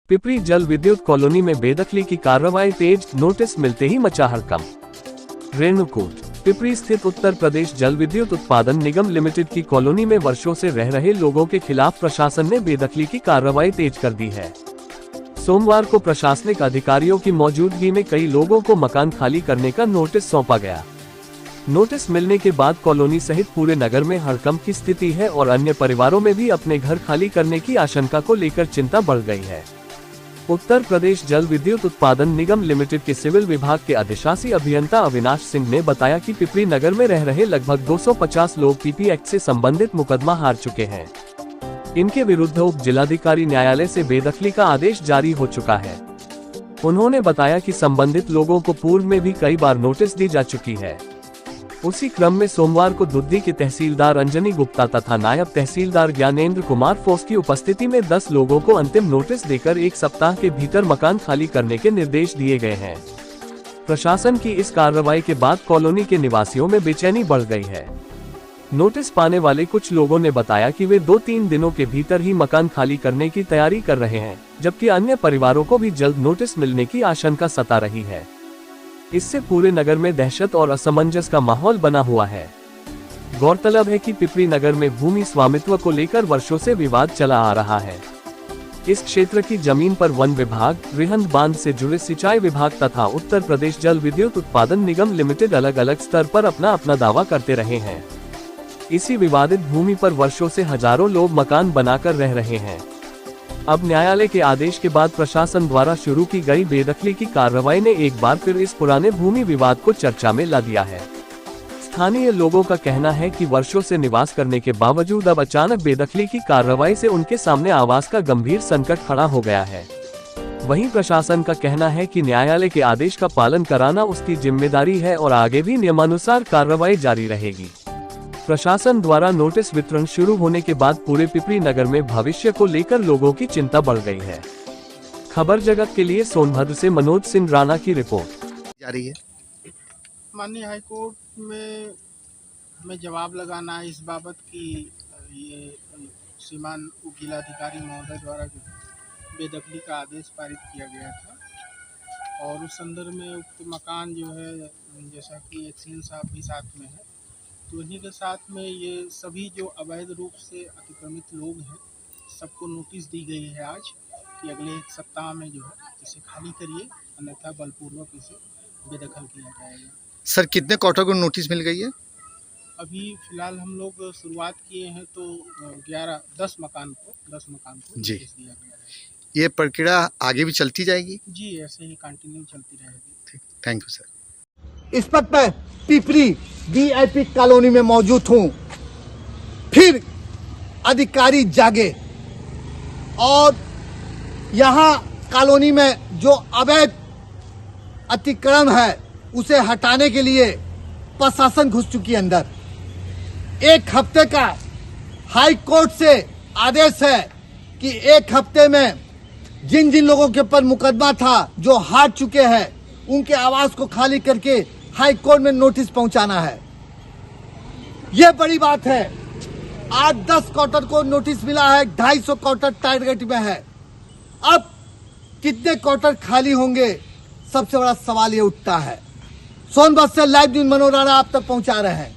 पिपरी जल विद्युत कॉलोनी में बेदखली की कार्रवाई तेज, नोटिस मिलते ही मचा हड़कंप। रेणुकूट पिपरी स्थित उत्तर प्रदेश जल विद्युत उत्पादन निगम लिमिटेड की कॉलोनी में वर्षों से रह रहे लोगों के खिलाफ प्रशासन ने बेदखली की कार्रवाई तेज कर दी है। सोमवार को प्रशासनिक अधिकारियों की मौजूदगी में कई लोगों को मकान खाली करने का नोटिस सौंपा गया। नोटिस मिलने के बाद कॉलोनी सहित पूरे नगर में हड़कंप की स्थिति है और अन्य परिवारों में भी अपने घर खाली करने की आशंका को लेकर चिंता बढ़ गई है। उत्तर प्रदेश जल विद्युत उत्पादन निगम लिमिटेड के सिविल विभाग के अधिशासी अभियंता अविनाश सिंह ने बताया कि पिपरी नगर में रह रहे लगभग 250 लोग पीपी एक्ट से संबंधित मुकदमा हार चुके हैं। इनके विरुद्ध उप जिलाधिकारी न्यायालय से बेदखली का आदेश जारी हो चुका है। उन्होंने बताया कि संबंधित लोगों को पूर्व में भी कई बार नोटिस दी जा चुकी है। उसी क्रम में सोमवार को दुद्दी के तहसीलदार अंजनी गुप्ता तथा नायब तहसीलदार ज्ञानेंद्र कुमार फोस की उपस्थिति में 10 लोगों को अंतिम नोटिस देकर 1 सप्ताह के भीतर मकान खाली करने के निर्देश दिए गए हैं। प्रशासन की इस कार्रवाई के बाद कॉलोनी के निवासियों में बेचैनी बढ़ गई है। नोटिस पाने वाले कुछ लोगों ने बताया कि वे 2-3 दिनों के भीतर ही मकान खाली करने की तैयारी कर रहे हैं, जबकि अन्य परिवारों को भी जल्द नोटिस मिलने की आशंका सता रही है। इससे पूरे नगर में दहशत और असमंजस का माहौल बना हुआ है। गौरतलब है कि पिपरी नगर में भूमि स्वामित्व को लेकर वर्षों से विवाद चला आ रहा है। इस क्षेत्र की जमीन पर वन विभाग, रिहंद बांध से जुड़े सिंचाई विभाग तथा उत्तर प्रदेश जल विद्युत उत्पादन निगम लिमिटेड अलग अलग स्तर पर अपना दावा करते रहे हैं। इसी विवादित भूमि पर वर्षों से हजारों लोग मकान बनाकर रह रहे हैं। अब न्यायालय के आदेश के बाद प्रशासन द्वारा शुरू की गई बेदखली की कार्रवाई ने एक बार फिर इस पुराने भूमि विवाद को चर्चा में ला दिया है। स्थानीय लोगों का कहना है कि वर्षों से निवास करने के बावजूद अब अचानक बेदखली की कार्रवाई से उनके सामने आवास का गंभीर संकट खड़ा हो गया है। वहीं प्रशासन का कहना है कि न्यायालय के आदेश का पालन कराना उसकी जिम्मेदारी है और आगे भी नियमानुसार कार्रवाई जारी रहेगी। प्रशासन द्वारा नोटिस वितरण शुरू होने के बाद पूरे पिपरी नगर में भविष्य को लेकर लोगों की चिंता बढ़ गई है। खबर जगत के लिए सोनभद्र से मनोज सिंह राणा की रिपोर्ट जारी है। माननीय हाईकोर्ट में हमें जवाब लगाना है इस बाबत कि ये श्रीमान उप जिलाधिकारी महोदय द्वारा जो बेदखली का आदेश पारित किया गया था और उस संदर्भ में उक्त मकान जो है, जैसा कि एक्सीएन साहब भी साथ में है, तो इन्हीं के साथ में ये सभी जो अवैध रूप से अतिक्रमित लोग हैं सबको नोटिस दी गई है आज कि अगले 1 सप्ताह में जो है इसे खाली करिए, अन्यथा बलपूर्वक इसे बेदखल किया जाएगा। सर कितने क्वार्टर को नोटिस मिल गई है? अभी फिलहाल हम लोग शुरुआत किए हैं तो 10 मकान को जी नोटिस दिया गया है। ये प्रक्रिया आगे भी चलती जाएगी? जी, ऐसे ही कंटिन्यू चलती रहेगी। ठीक, थैंक यू सर। इस वक्त मैं पिपरी वीआईपी कॉलोनी में मौजूद हूं। फिर अधिकारी जागे और यहां कॉलोनी में जो अवैध अतिक्रमण है उसे हटाने के लिए प्रशासन घुस चुकी है अंदर। 1 हफ्ते का हाई कोर्ट से आदेश है कि 1 हफ्ते में जिन जिन लोगों के ऊपर मुकदमा था जो हार चुके हैं उनके आवास को खाली करके हाई कोर्ट में नोटिस पहुंचाना है। यह बड़ी बात है। आज 10 क्वार्टर को नोटिस मिला है, 250 क्वार्टर टारगेट में है। अब कितने क्वार्टर खाली होंगे, सबसे बड़ा सवाल ये उठता है। सोनभद्र से लाइव न्यूज मनोज राणा आप तक पहुंचा रहे हैं।